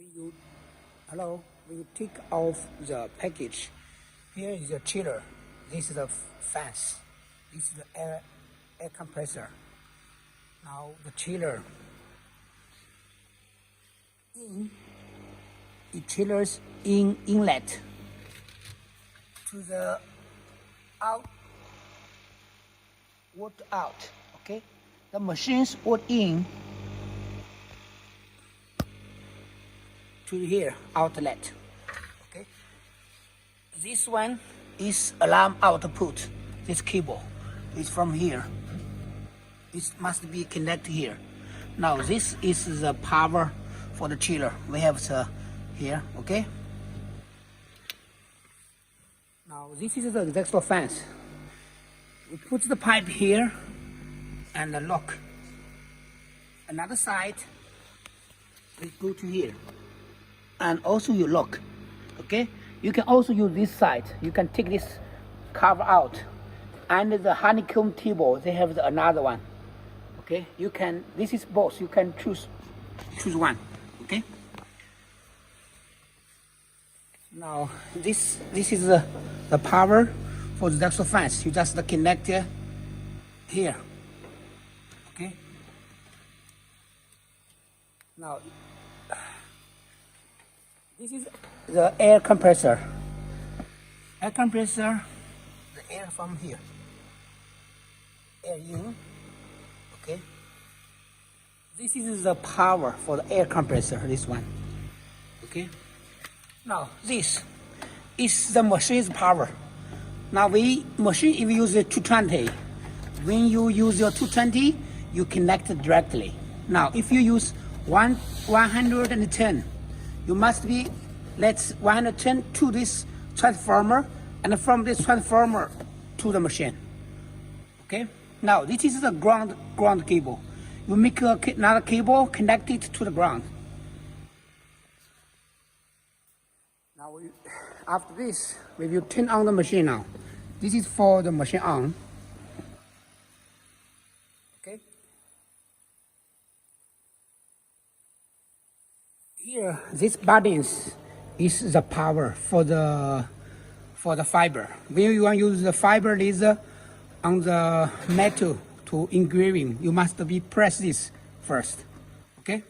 when you take off the package, here is the chiller. This is the fans. This is the air compressor. Now the chiller. It chillers in inlet to the water out. Okay, the machines would in to here outlet. Okay, this one is alarm output. This cable is from here. This must be connected here. Now this is the power for the chiller. We have the here. Okay. Now this is the exhaust fans. We put the pipe here and the lock. Another side we go to here. And also you lock. Okay, you can also use this side. You can take this cover out, and the honeycomb table they have another one. Okay, you can, this is both, you can choose one. Okay, now this is the power for the exhaust fans. You just connect here. Okay, now this is the air compressor. Air compressor, the air from here. Air in. Okay. This is the power for the air compressor, this one. Okay. Now this is the machine's power. Now machine if you use the 220, when you use your 220, you connect it directly. Now if you use 110, you must be, let's 110 to this transformer, and from this transformer to the machine. Okay. Now this is the ground cable. You make another cable connected to the ground. Now after this, we will turn on the machine now. This is for the machine on. Okay. Here, these buttons is the power for the fiber. When you want to use the fiber laser on the metal to engraving, you must be press this first. Okay.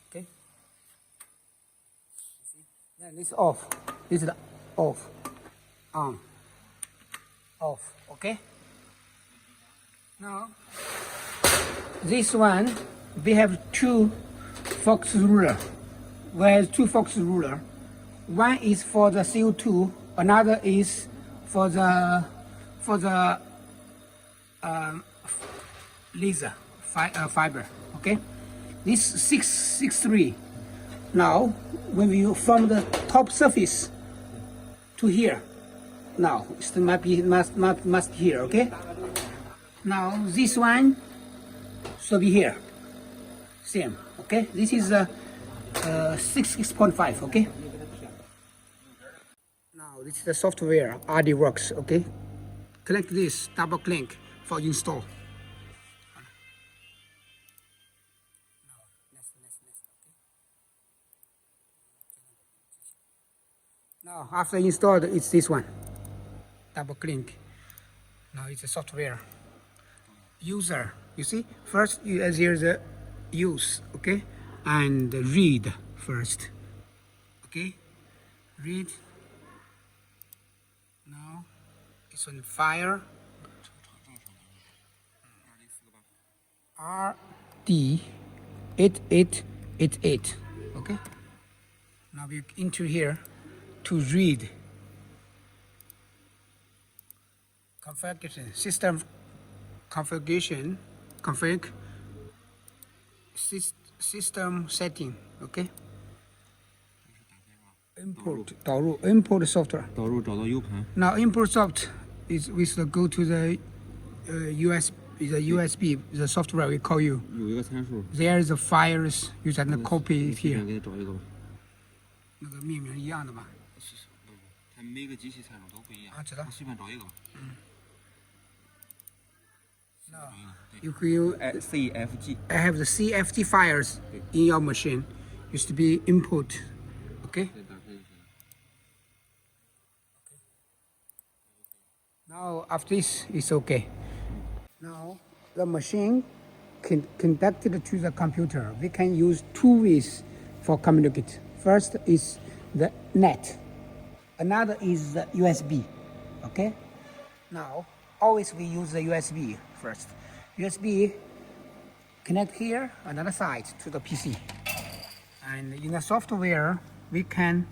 Okay. Then this off. This is the off. On. Off. Okay. Now this one, we have two focus ruler. We have two focus ruler. One is for the CO2. Another is for the laser fiber. Okay. This 663. Now when we from the top surface to here. Now it must here. Okay. Now this one should be here. Same. Okay. This is 6.5. Okay. Now this is the software RD works. Okay. Click this, double click for install. Now after installed, it's this one. Double click. Now it's a software. User. You see, first there's the use. Okay, and read first. Okay, read. Now it's on fire. RD 8888. Okay. Now we enter here to read. Configuration, system configuration, config, system setting. Okay. Import 导入 import software 导入找到 U 盘 Now import soft is we should go to the USB the software we call you 有一个参数 there is a files you can copy it 随 here 便给你找一个吧那个命名一样的吧是它每个机器参数都不一样啊知道你随便找一个吧 You will CFG have the CFG files in your machine. Used to be input. Okay. 再打开一下。 Now after this, it's okay. Now the machine connected to the computer. We can use two ways for communicate. First is the net. Another is the USB. Okay. Now always we use the USB first. USB connect here, another side to the PC. And in the software, we can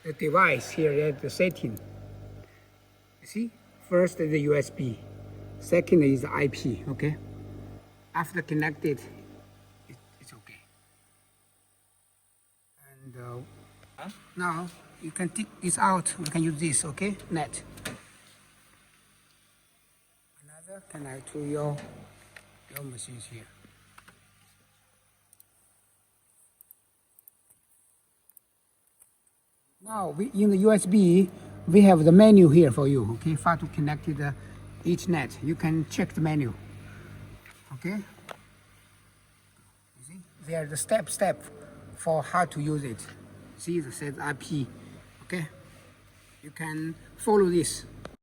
the device here at the setting. You see, first is the USB, second is the IP. Okay. After connected, it's okay. And now you can take this out. We can use this. Okay, net. Another connect to your machines here. Now in the USB, we have the menu here for you. Okay, how to connect each net. You can check the menu. Okay. You see, there's the step for how to use it. See, it says IP. Okay. You can follow this.